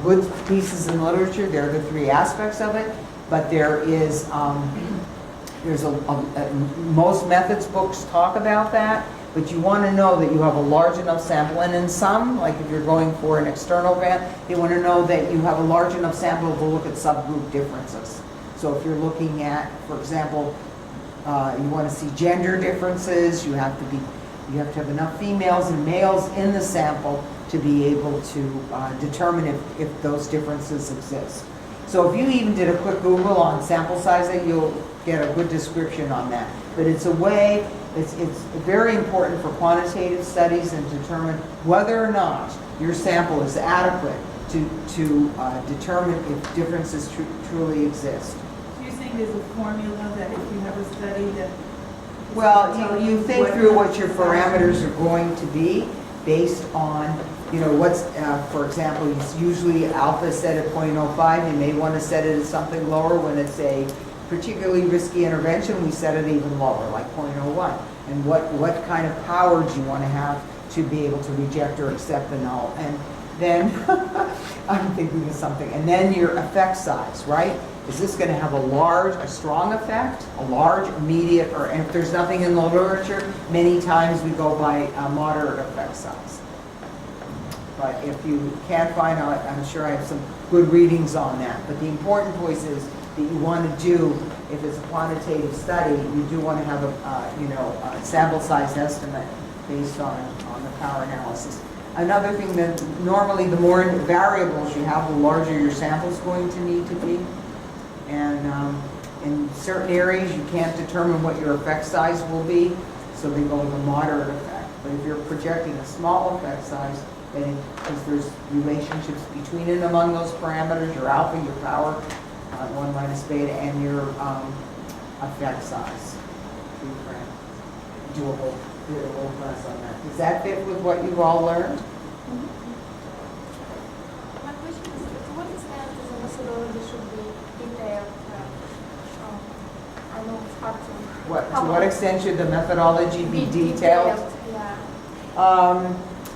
good pieces in literature. There are the three aspects of it, but there is, most methods books talk about that, but you want to know that you have a large enough sample. And in some, like if you're going for an external grant, they want to know that you have a large enough sample to look at subgroup differences. So if you're looking at, for example, you want to see gender differences, you have to have enough females and males in the sample to be able to determine if those differences exist. So if you even did a quick Google on sample sizing, you'll get a good description on that. But it's a way, it's very important for quantitative studies and determine whether or not your sample is adequate to determine if differences truly exist. So you're saying there's a formula that if you have a study that... Well, you think through what your parameters are going to be based on, what's, for example, it's usually alpha set at 0.05. You may want to set it at something lower. When it's a particularly risky intervention, we set it even lower, like 0.01. And what kind of power do you want to have to be able to reject or accept the null? And then, I'm thinking of something, and then your effect size, right? Is this going to have a strong effect, a large, immediate, and if there's nothing in the literature, many times we go by a moderate effect size. But if you can't find out, I'm sure I have some good readings on that. But the important point is that you want to do, if it's a quantitative study, you do want to have a sample size estimate based on the power analysis. Another thing that normally the more variables you have, the larger your sample is going to need to be. And in certain areas, you can't determine what your effect size will be, so they go with a moderate effect. But if you're projecting a small effect size, then because there's relationships between and among those parameters, your alpha, your power, 1 minus beta, and your effect size. Do a little class on that. Does that fit with what you've all learned? My question is, to what extent is a methodology should be detailed? I know it's hard to... To what extent should the methodology be detailed? Yeah.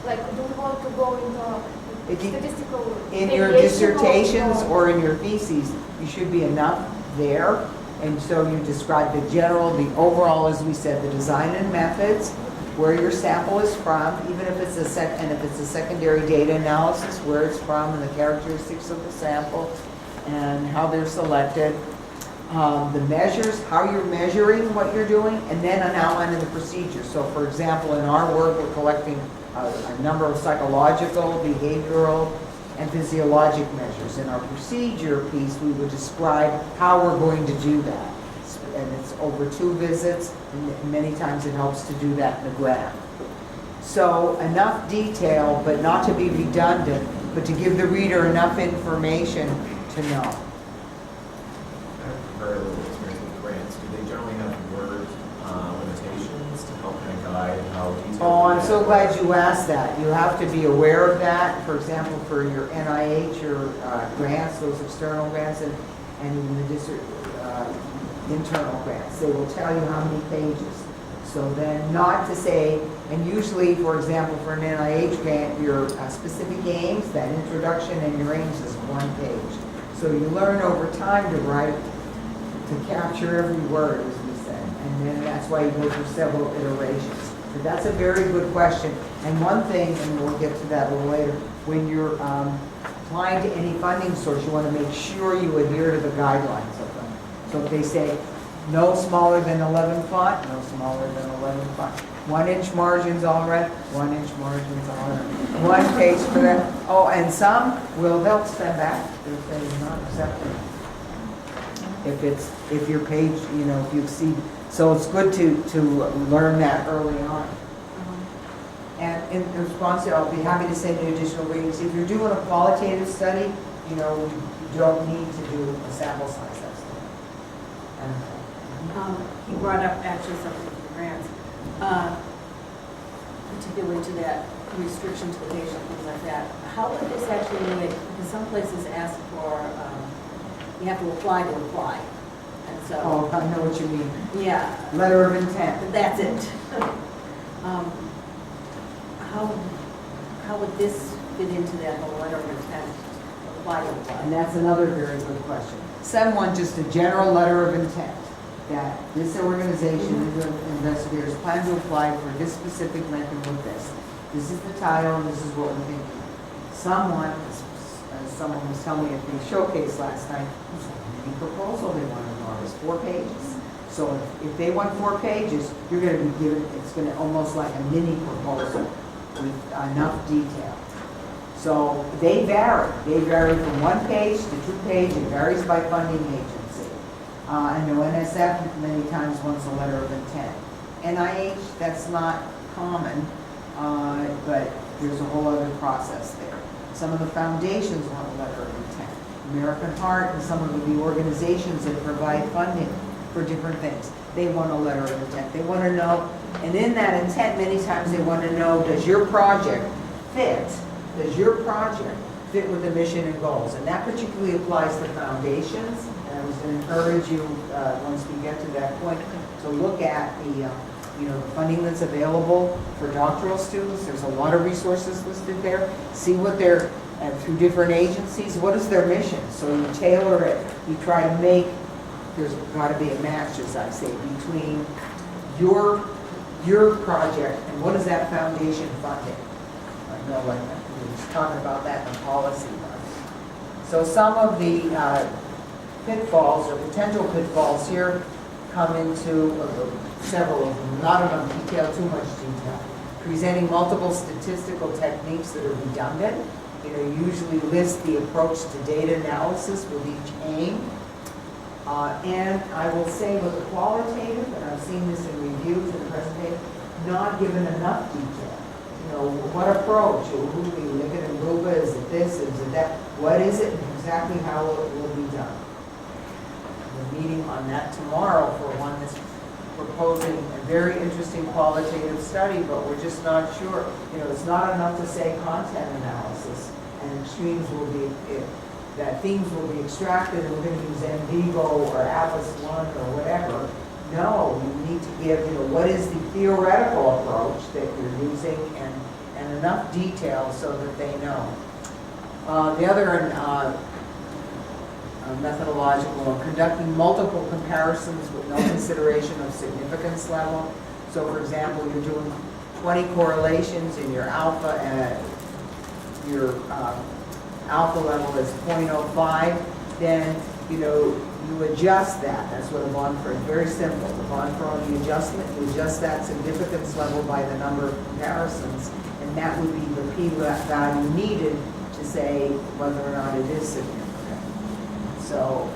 Like, do you want to go into statistical... In your dissertations or in your theses, you should be enough there. And so you describe the general, the overall, as we said, the design and methods, where your sample is from, even if it's a secondary data analysis, where it's from and the characteristics of the sample and how they're selected. The measures, how you're measuring what you're doing, and then an outline of the procedure. So for example, in our work, we're collecting a number of psychological, behavioral, and physiologic measures. In our procedure piece, we would describe how we're going to do that. And it's over 2 visits, and many times it helps to do that in a graph. So enough detail, but not to be redundant, but to give the reader enough information to know. I have very little experience with grants. Do they generally have word limitations to help kind of guide how detailed? Oh, I'm so glad you asked that. You have to be aware of that. For example, for your NIH or grants, those external grants, and even the district internal grants, they will tell you how many pages. So then not to say, and usually, for example, for an NIH grant, your specific aims, that introduction and your aims is 1 page. So you learn over time to write, to capture every word, as we said. And then that's why you go through several iterations. But that's a very good question. And one thing, and we'll get to that a little later, when you're applying to any funding source, you want to make sure you adhere to the guidelines of them. So if they say no smaller than 11 font, no smaller than 11 font. 1-inch margins all right, 1-inch margins all right. 1 page for that. Oh, and some they'll send back. They'll say not accepted. If your page, if you exceed. So it's good to learn that early on. And in response to, I'll be happy to send you additional readings. If you're doing a qualitative study, you don't need to do a sample size estimate. He brought up actually something with the grants, particularly to that restriction to the patient, things like that. How would this actually relate? Because some places ask for, you have to apply to apply. And so, oh, I know what you mean. Yeah. Letter of intent. That's it. How would this fit into that whole letter of intent? apply to And apply. that's another very good question. Send one, just a general letter of intent, that this organization, the investigators plan to apply for this specific method with this. This is the title, and this is what we're thinking. Someone, as someone was telling me at the showcase last night, it's a mini proposal they want to know, it's 4 pages. So if they want 4 pages, you're going to be given, it's going to almost like a mini proposal with enough detail. So they vary. They vary from 1 page to 2 page. It varies by funding agency. I know NSF many times wants a letter of intent. NIH, that's not common, but there's a whole other process there. Some of the foundations want a letter of intent. American Heart and some of the organizations that provide funding for different things, they want a letter of intent. They want to know, and in that intent, many times they want to know, does your project fit? Does your project fit with the mission and goals? And that particularly applies to foundations. And I was going to encourage you, once we get to that point, to look at the the funding that's available for doctoral students. There's a lot of resources listed there. See what they're, through different agencies, what is their mission? So you tailor it. You try to make, there's got to be a match, as I say, between your project and what is that foundation funding? I know, like, we were talking about that in the policy one. So some of the pitfalls or potential pitfalls here come into several of them, not enough detail, too much detail. Presenting multiple statistical techniques that are redundant. Usually list the approach to data analysis with each aim. And I will say with the qualitative, and I've seen this in reviews and presentations, not given enough detail. What approach? Who do we look at in ANOVA? Is it this? Is it that? What is it and exactly how it will be done? We're meeting on that tomorrow for one that's proposing a very interesting qualitative study, but we're just not sure. It's not enough to say content analysis, and extremes will be, that themes will be extracted and we're going to use NVivo or Atlas 1 or whatever. No, you need to give, what is the theoretical approach that you're using and enough detail so that they know. The other methodological, conducting multiple comparisons with no consideration of significance level. So for example, you're doing 20 correlations in your alpha and your alpha level is 0.05, then you adjust that. That's what a bond for is. Very simple. The bond for on the adjustment, you adjust that significance level by the number of comparisons, and that would be the p value needed to say whether or not it is significant. So,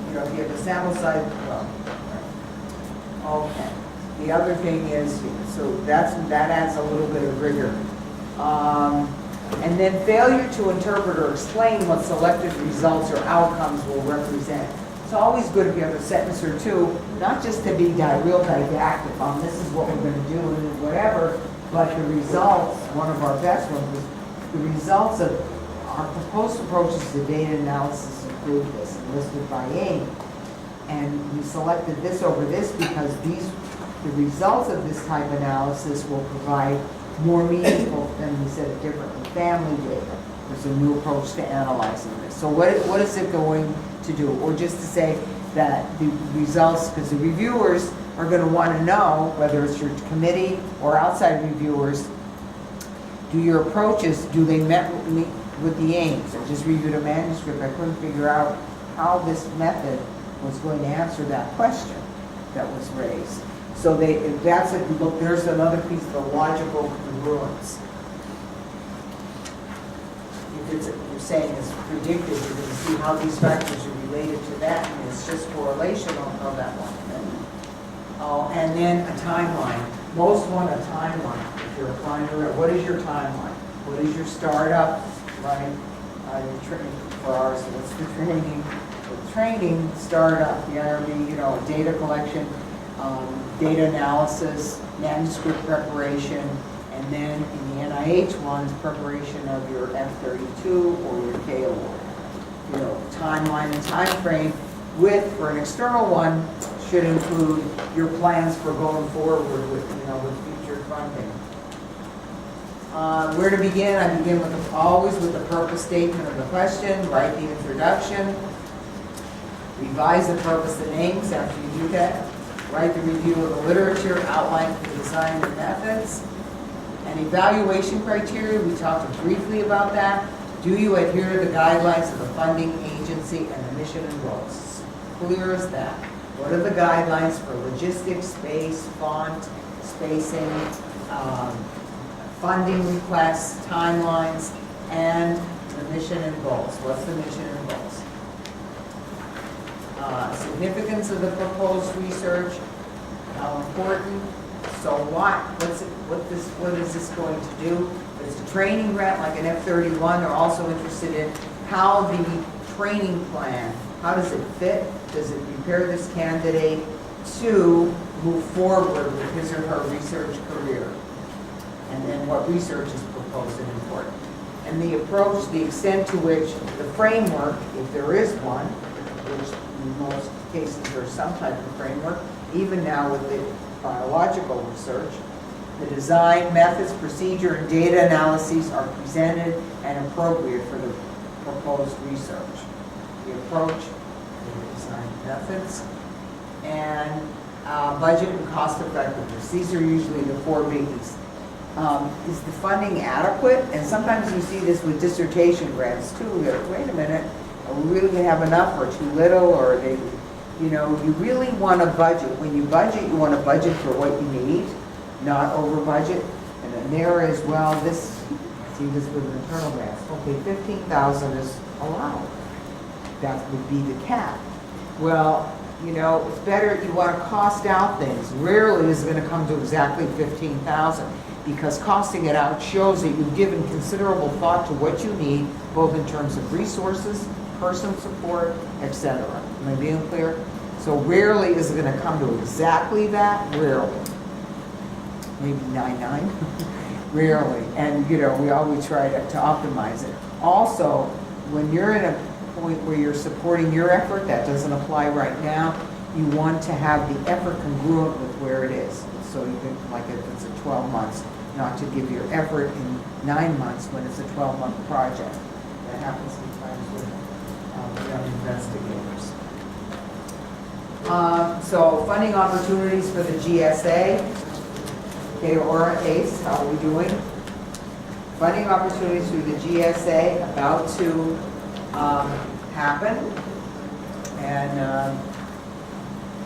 if you have a sample size, okay. The other thing is, so that adds a little bit of rigor. And then failure to interpret or explain what selected results or outcomes will represent. It's always good if you have a sentence or two, not just to be real didactic on this is what we're going to do and whatever, but the results, one of our best ones was the results of our proposed approaches to data analysis include this and listed by aim. And we selected this over this because the results of this type of analysis will provide more meaningful, than we said it differently, family data. There's a new approach to analyzing this. So what is it going to do? Or just to say that the results, because the reviewers are going to want to know, whether it's your committee or outside reviewers, do your approaches, do they meet with the aims? I just reviewed a manuscript. I couldn't figure out how this method was going to answer that question that was raised. So that's a look. There's another piece of the logical congruence. If you're saying it's predicted, you're going to see how these factors are related to that, and it's just correlation on how that one thing. Oh, and then a timeline. Most want a timeline. If you're applying to it, what is your timeline? What is your startup? Right? Your training for ours. What's the training? The training startup. The IRB, data collection. Data analysis, manuscript preparation, and then in the NIH ones, preparation of your F32 or your K award. Timeline and time frame for an external one should include your plans for going forward with future funding. Where to begin? I begin with always with the purpose statement of the question, write the introduction, revise the purpose and aims after you do that, write the review of the literature, outline the design and methods, and evaluation criteria. We talked briefly about that. Do you adhere to the guidelines of the funding agency and the mission and goals? Clear as that. What are the guidelines for logistics, space, font, spacing, funding requests, timelines, and the mission and goals? What's the mission and goals? Significance of the proposed research, how important, so what? What is this going to do? If it's a training grant like an F-31, they're also interested in how the training plan, how does it fit? Does it prepare this candidate to move forward with his or her research career? And then what research is proposed and important. And the approach, the extent to which the framework, if there is one, which in most cases there's some type of framework, even now with the biological research, the design, methods, procedure, and data analyses are presented and appropriate for the proposed research. The approach, the design methods, and budget and cost effectiveness. These are usually the four biggies. Is the funding adequate? And sometimes you see this with dissertation grants too. Wait a minute, are we really going to have enough or too little? Or they, you know, you really want to budget. When you budget, you want to budget for what you need, not over budget. And then there as well, this, see this with internal grants. Okay, 15,000 is allowed. That would be the cap. Well, you know, it's better, you want to cost out things. Rarely is it going to come to exactly 15,000 because costing it out shows that you've given considerable thought to what you need, both in terms of resources, person support, etc. Am I being clear? So rarely is it going to come to exactly that, rarely. Maybe 99, rarely. And you know, we always try to optimize it. Also, when you're in a point where you're supporting your effort, that doesn't apply right now, you want to have the effort congruent with where it is. So you can, like if it's a 12 months, not to give your effort in 9 months when it's a 12-month project. That happens sometimes with young investigators. So funding opportunities for the GSA. Okay, Aura Ace, how are we doing? Funding opportunities through the GSA about to happen. And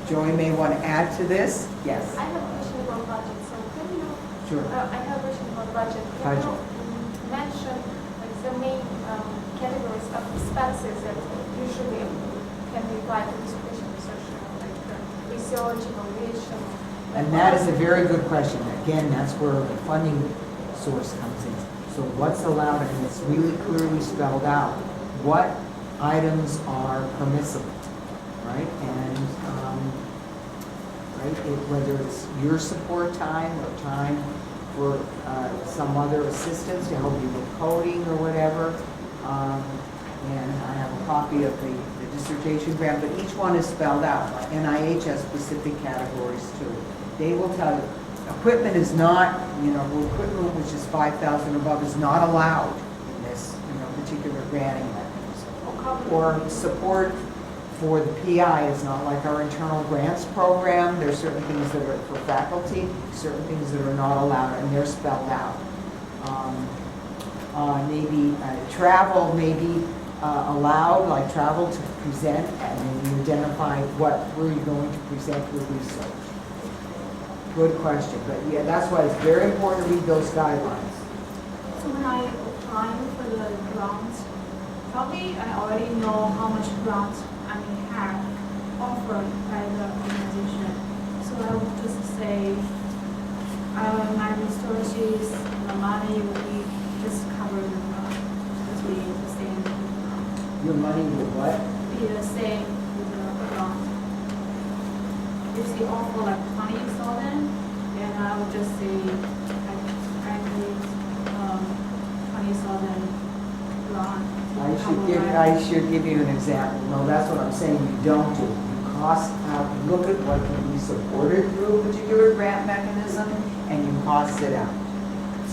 Joey may want to add to this. Yes. I have a question about budget. So can you? Sure. I have a question about budget. Can you mention like the main categories of expenses that usually can be applied to dissertation research, like research, evaluation? And that is a very good question. Again, that's where the funding source comes in. So what's allowed, and it's really clearly spelled out, what items are permissible, right? And whether it's your support time or time for some other assistance to help you with coding or whatever. And I have a copy of the dissertation grant, but each one is spelled out. NIH has specific categories too. They will tell you, equipment is not, you know, equipment which is 5,000 above is not allowed in this, you know, particular granting mechanism. Or support for the PI is not like our internal grants program. There's certain things that are for faculty, certain things that are not allowed, and they're spelled out. Maybe travel may be allowed, like travel to present, and then you identify where you're going to present your research. Good question, but yeah, that's why it's very important to read those guidelines. So when I apply for the grants, probably I already know how much grants I may have offered by the organization. So I would just say my resources, the money will be just covered the grant. Just be the same. Your money will what? Be the same with the grant. If they offer like 20,000, then I would just say I need 20,000 grant. I should give you an example. No, that's what I'm saying you don't do. You cost out, you look at what can be supported through a particular grant mechanism, and you cost it out.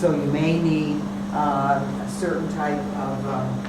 So you may need a certain type of